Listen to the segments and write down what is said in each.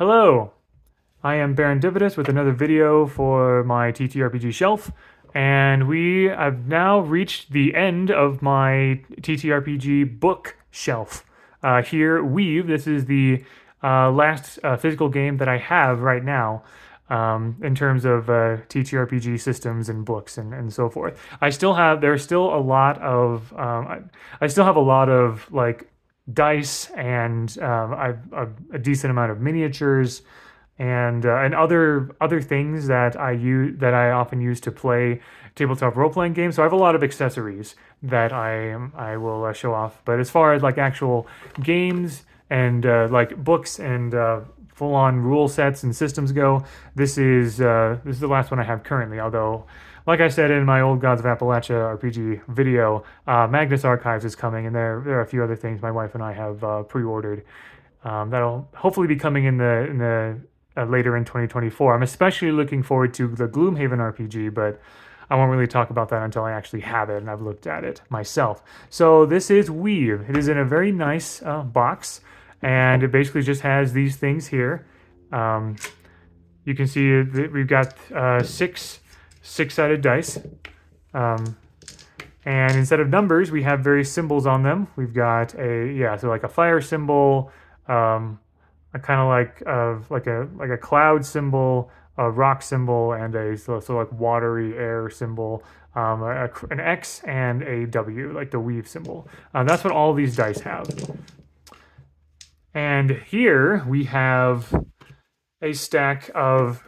Hello, I am Baron Dividus with another video for my TTRPG shelf, and we have now reached the end of my TTRPG book shelf. Here, Weave, this is the last physical game that I have right now in terms of TTRPG systems and books and so forth. There's still a lot of, I still have a lot of like dice and I've a decent amount of miniatures and other things that I often use to play tabletop role playing games. So I have a lot of accessories that I will show off. But as far as like actual games and like books and full on rule sets and systems go, this is the last one I have currently. Although, like I said in my old Gods of Appalachia RPG video, Magnus Archives is coming, and there are a few other things my wife and I have pre-ordered. That'll hopefully be coming in the later in 2024. I'm especially looking forward to the Gloomhaven RPG, but I won't really talk about that until I actually have it and I've looked at it myself. So this is Weave. It is in a very nice box, and it basically just has these things here. Um, you can see that we've got six-sided dice. Um, and instead of numbers, we have various symbols on them. We've got so like a fire symbol, a kind of like a cloud symbol, a rock symbol, and so like watery air symbol, an X and a W, like the weave symbol. That's what all these dice have. And here we have a stack of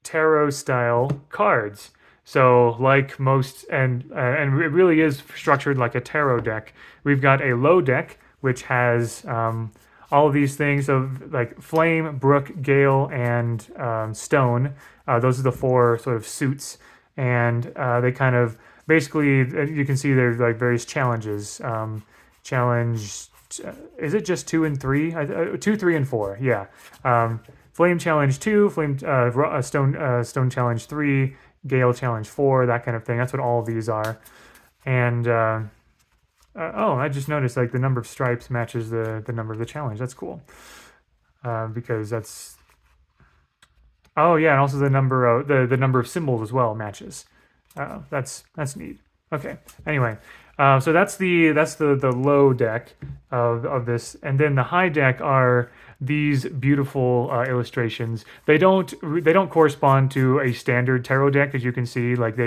tarot style cards. So like most, and it really is structured like a tarot deck. We've got a low deck which has all of these things of like flame, brook, gale, and stone. Those are the four sort of suits, and they kind of basically you can see there's like various challenges. Challenge, is it just 2 and 3? 2, 3, and 4. Yeah. Flame challenge 2, stone challenge 3, gale challenge 4, that kind of thing. That's what all of these are, and oh, I just noticed like the number of stripes matches the number of the challenge. That's cool. Because that's, oh yeah, and also the number of the number of symbols as well matches. That's neat. Okay. Anyway, so that's the low deck of this, and then the high deck are these beautiful illustrations. They don't correspond to a standard tarot deck, as you can see. Like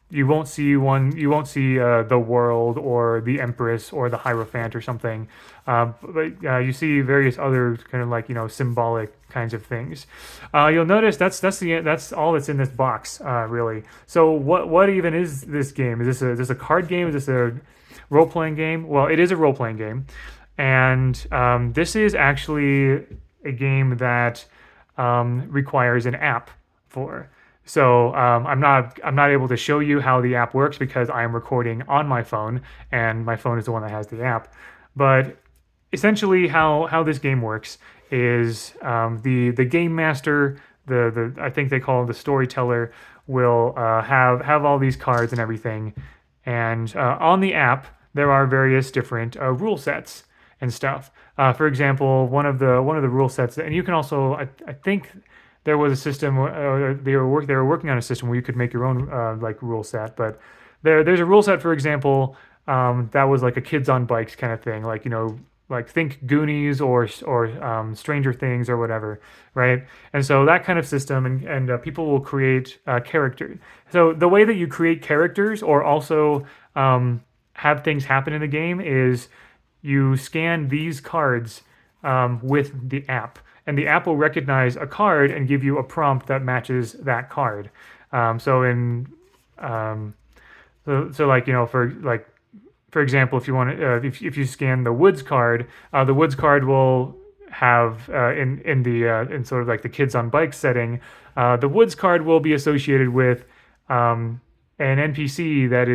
you won't see the world or the Empress or the Hierophant or something, but you see various other kind of like symbolic kinds of things. You'll notice that's all that's in this box, really. So what even is this game? Is this a card game? Is this a role playing game? Well, it is a role playing game, and this is actually a game that requires an app for. So I'm not able to show you how the app works because I am recording on my phone, and my phone is the one that has the app. But essentially, how this game works is the game master, the I think they call him the storyteller, will have all these cards and everything, and on the app there are various different rule sets and stuff. For example, one of the rule sets, and you can also I think there was a system. They were working on a system where you could make your own like rule set. But there's a rule set, for example, that was like a kids on bikes kind of thing. Like like think Goonies or Stranger Things or whatever, right? And so that kind of system, and people will create characters. So the way that you create characters or also have things happen in the game is you scan these cards with the app, and the app will recognize a card and give you a prompt that matches that card. So in so like for example, if you want to if you scan the Woods card, the Woods card will have in sort of like the kids on bikes setting, the Woods card will be associated with an NPC that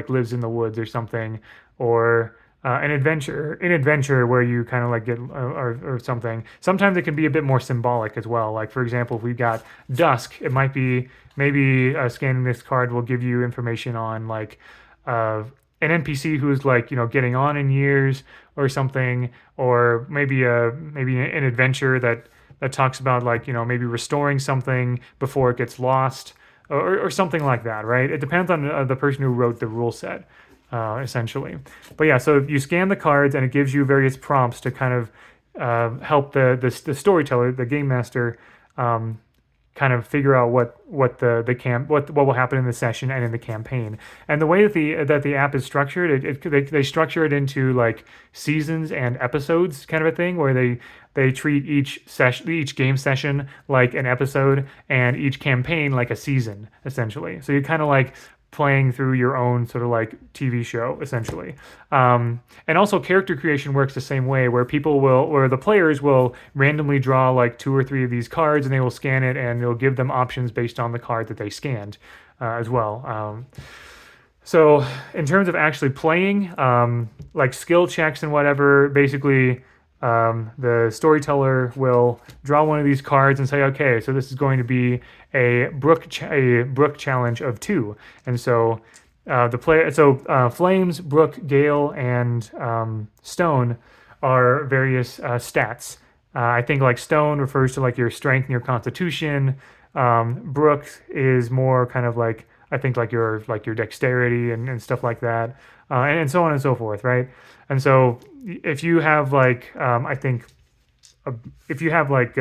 lives in the woods or something, or an adventure where you kind of like get or something. Sometimes it can be a bit more symbolic as well. Like for example, if we've got dusk, it might be maybe scanning this card will give you information on like an NPC who's like getting on in years or something, or maybe an adventure that that talks about like maybe restoring something before it gets lost or something like that, right? It depends on the person who wrote the rule set, essentially. But yeah, so you scan the cards and it gives you various prompts to kind of help the storyteller, the game master, um, kind of figure out what what will happen in the session and in the campaign. And the way that the app is structured, they structure it into like seasons and episodes kind of a thing, where they treat each game session like an episode and each campaign like a season, essentially. So you kind of like playing through your own sort of like TV show, essentially. And also, character creation works the same way, where the players will randomly draw like two or three of these cards, and they will scan it, and they'll give them options based on the card that they scanned, as well. So, in terms of actually playing, like skill checks and whatever, basically, the storyteller will draw one of these cards and say, okay, so this is going to be a brook challenge of 2, and so Flames, Brook, Gale, and Stone are various stats. I think like Stone refers to like your strength and your constitution. Brook is more kind of like, I think like your dexterity and stuff like that, and so on and so forth, right? And so if you have like I think if you have like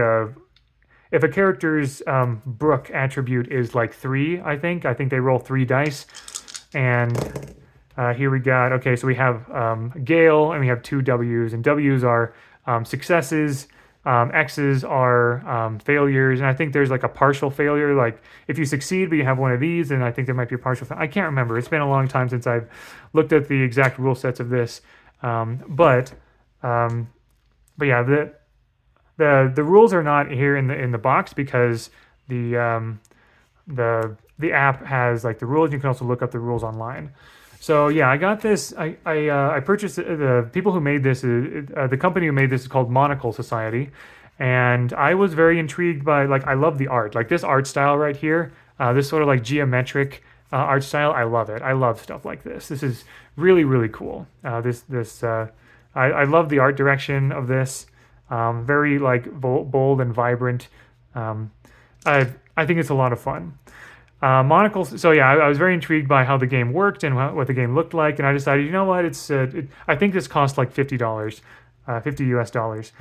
if a character's Brook attribute is like 3, I think they roll 3 dice, and here we got, okay, so we have Gale, and we have 2 W's, and W's are successes, X's are failures, and I think there's like a partial failure. Like if you succeed but you have one of these, then I think there might be a partial I can't remember. It's been a long time since I've looked at the exact rule sets of this. But yeah, the rules are not here in the box, because the app has like the rules. You can also look up the rules online. So yeah, I got this. I purchased the people who made this. The company who made this is called Monocle Society, and I was very intrigued by, like, I love the art. Like this art style right here, this sort of like geometric art style. I love it. I love stuff like this. This is really cool. I love the art direction of this. Very like bold and vibrant. I think it's a lot of fun. Monocle. So yeah, I was very intrigued by how the game worked and what the game looked like, and I decided, you know what, I think this cost like $50, $50 US.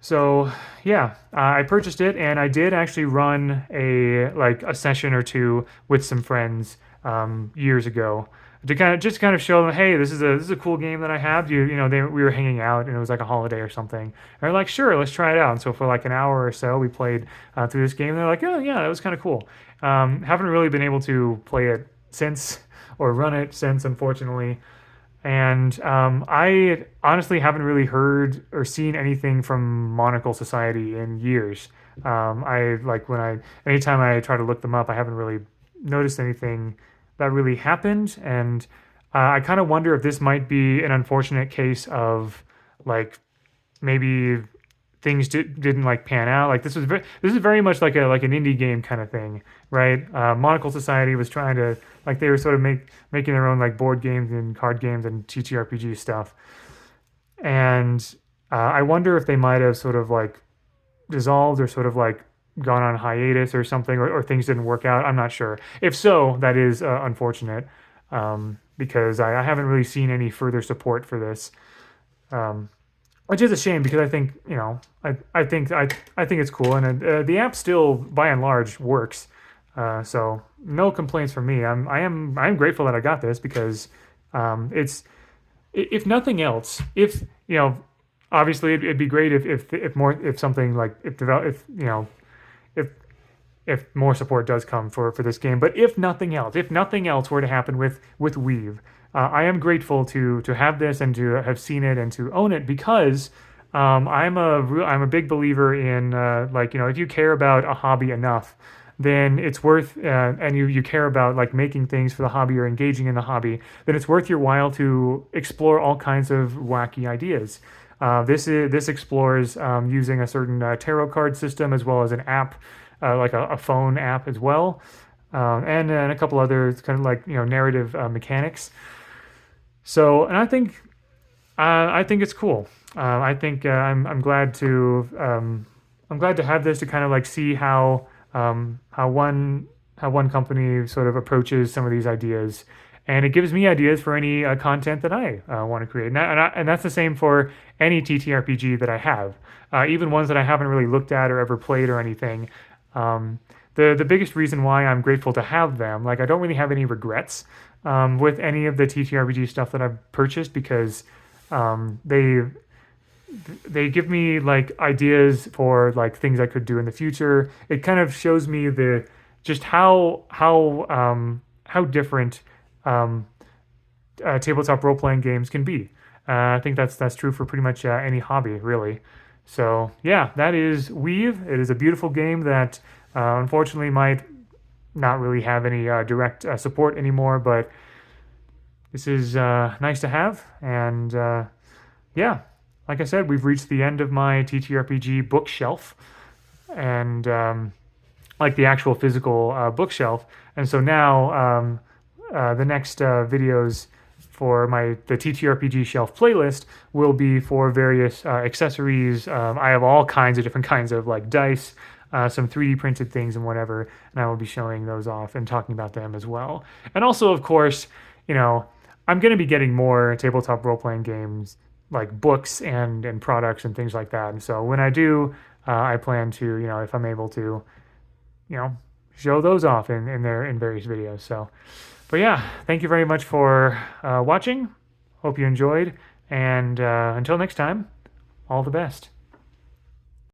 So yeah, I purchased it, and I did actually run a session or two with some friends years ago, to kind of show them, hey, this is a cool game that I have. We were hanging out, and it was like a holiday or something. And they're like, sure, let's try it out. And so for like an hour or so, we played through this game. And they're like, oh yeah, that was kind of cool. Haven't really been able to play it since, or run it since, unfortunately. And I honestly haven't really heard or seen anything from Monocle Society in years. Anytime I try to look them up, I haven't really noticed anything that really happened. And I kind of wonder if this might be an unfortunate case of like maybe things didn't like pan out. Like this is very much like an indie game kind of thing, right? Monocle Society was trying to, like, they were sort of making their own like board games and card games and TTRPG stuff, and I wonder if they might have sort of like dissolved, or sort of like gone on hiatus or something, or things didn't work out. I'm not sure. If so, that is unfortunate, because I haven't really seen any further support for this. Which is a shame, because I think I think it's cool, and the app still by and large works. So no complaints from me. I'm grateful that I got this, because it's, if nothing else, if obviously it'd be great if something like if more support does come for this game. But if nothing else were to happen with Weave, I am grateful to have this, and to have seen it, and to own it, because I'm a big believer in if you care about a hobby enough, then it's worth, and you care about like making things for the hobby, or engaging in the hobby, then it's worth your while to explore all kinds of wacky ideas. This explores using a certain tarot card system, as well as an app, like a phone app as well, and a couple other kind of like narrative mechanics. So, and I think it's cool. I'm glad to I'm glad to have this to kind of like see how one company sort of approaches some of these ideas, and it gives me ideas for any content that I want to create. And that's the same for any TTRPG that I have, even ones that I haven't really looked at or ever played or anything. Um, the biggest reason why I'm grateful to have them, like I don't really have any regrets with any of the TTRPG stuff that I've purchased because they give me like ideas for like things I could do in the future. It kind of shows me the just how different um, tabletop role playing games can be. I think that's true for pretty much any hobby, really. So yeah, that is Weave. It is a beautiful game that unfortunately might not really have any direct support anymore, but this is nice to have. And yeah, like I said, we've reached the end of my TTRPG bookshelf, and like the actual physical bookshelf. And so now the next videos for the TTRPG shelf playlist will be for various accessories. I have all kinds of different kinds of like dice, some 3D printed things and whatever, and I will be showing those off and talking about them as well. And also, of course, you know, I'm going to be getting more tabletop role playing games like books and products and things like that. And so when I do, I plan to, if I'm able to, you know, show those off in various videos. So, but yeah, thank you very much for watching. Hope you enjoyed, and until next time, all the best.